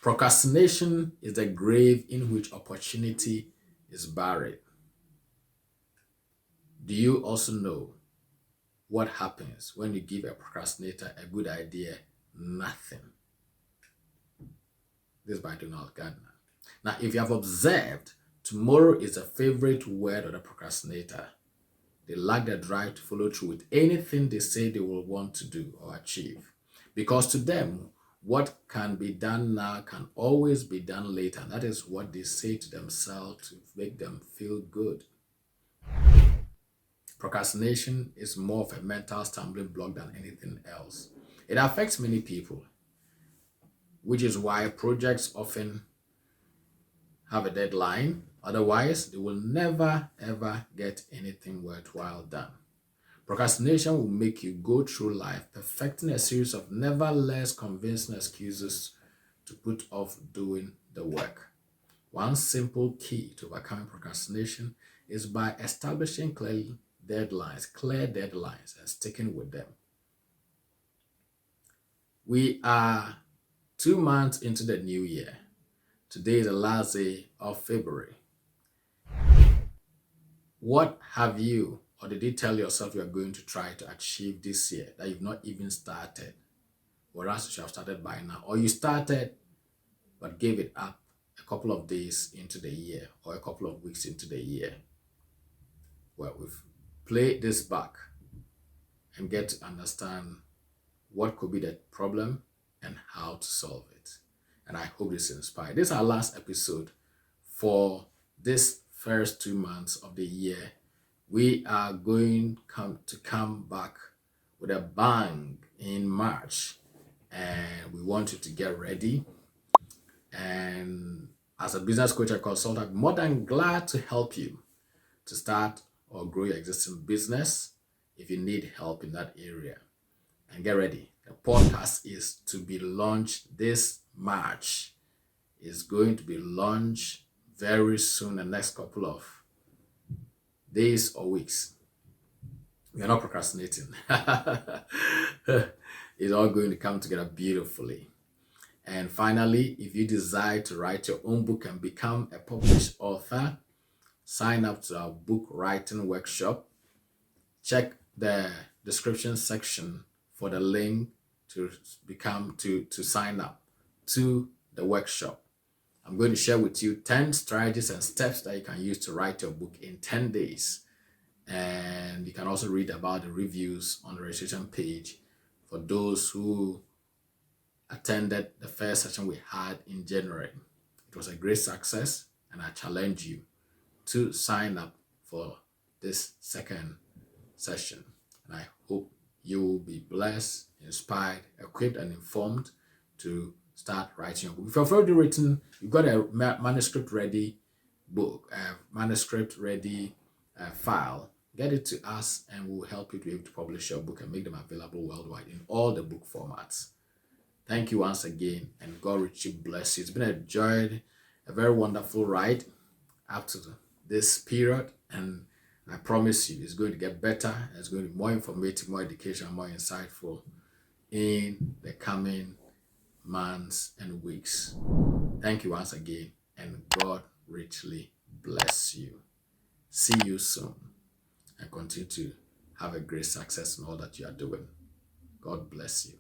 Procrastination is the grave in which opportunity is buried. Do you also know what happens when you give a procrastinator a good idea? Nothing. This is by Donald Gardner. Now, if you have observed, tomorrow is a favorite word of the procrastinator. They lack the drive to follow through with anything they say they will want to do or achieve. Because to them, what can be done now can always be done later. That is what they say to themselves to make them feel good. Procrastination is more of a mental stumbling block than anything else. It affects many people, which is why projects often have a deadline. Otherwise, they will never ever get anything worthwhile done. Procrastination will make you go through life perfecting a series of never less convincing excuses to put off doing the work. One simple key to overcoming procrastination is by establishing clear deadlines, and sticking with them. We are 2 months into the new year. Today is the last day of February. What have you, or did you tell yourself you are going to try to achieve this year that you've not even started? Whereas you should have started by now. Or you started but gave it up a couple of days into the year or a couple of weeks into the year. Well, we've played this back and get to understand what could be the problem and how to solve it. And I hope this inspired. This is our last episode for this first 2 months of the year. We are going to come back with a bang in March, and we want you to get ready. And as a business coach and consultant, I'm more than glad to help you to start or grow your existing business if you need help in that area. And get ready. The podcast is to be launched this March. It's going to be launched very soon, the next couple of days or weeks. We are not procrastinating. It's all going to come together beautifully. And finally, if you desire to write your own book and become a published author, sign up to our book writing workshop. Check the description section for the link to sign up to the workshop. I'm going to share with you 10 strategies and steps that you can use to write your book in 10 days. And you can also read about the reviews on the registration page for those who attended the first session we had in January. It was a great success, and I challenge you to sign up for this second session. And I hope you will be blessed, inspired, equipped, and informed to start writing your book. If you've already written, you've got a manuscript ready book, a manuscript ready file, get it to us and we'll help you to be able to publish your book and make them available worldwide in all the book formats. Thank you once again, and God richly bless you. It's been a joy, a very wonderful ride up to this period, and I promise you it's going to get better. It's going to be more informative, more educational, more insightful in the coming months and weeks. Thank you once again, and God richly bless you. See you soon, and continue to have a great success in all that you are doing. God bless you.